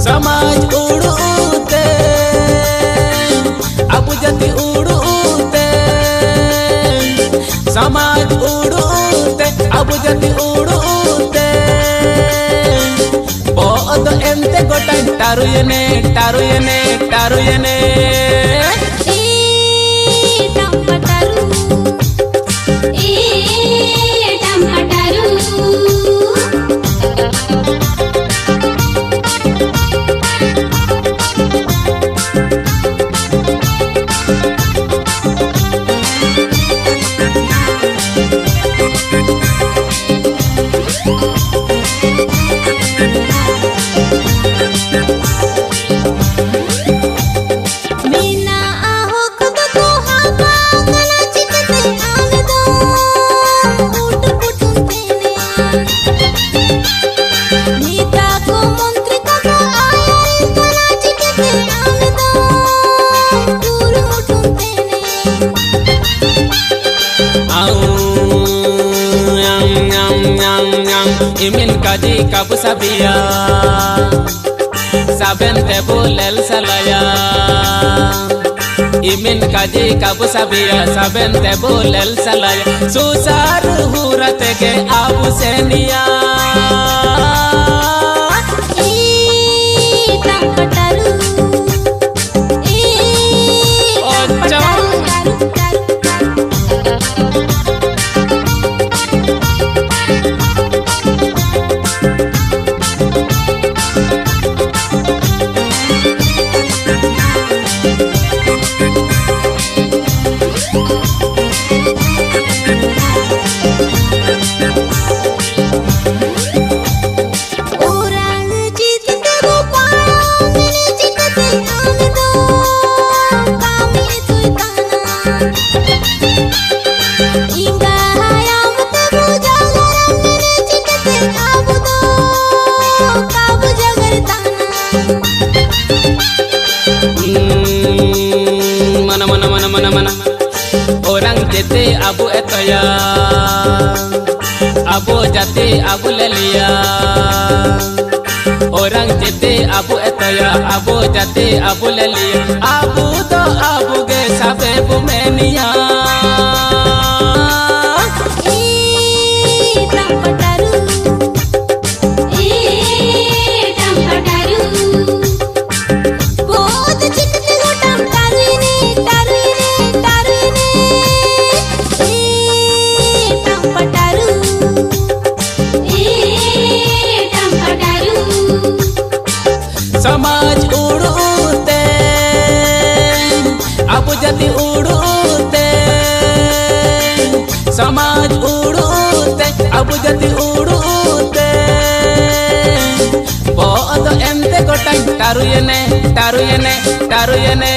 समाज उड़ूते अब जति उड़ूते समाज उड़ूते अब जति उड़ूते बहुत एंते गोटाई टारुयने टारुयने टारुयने Imin kaji kabu sabia saben tebulel salaya Imin kaji kabu sabia saben tebulel salaya susar hurate ke abu senia mana orang jete abu etoya abu jati abu lelia orang jete abu etoya abu jati abu lelia abu to abu ge sabe bumenia समाज उड़ूते अब जति उड़ूते समाज उड़ूते अब जति उड़ूते बहुत एंते गोटाई टारुयने टारुयने टारुयने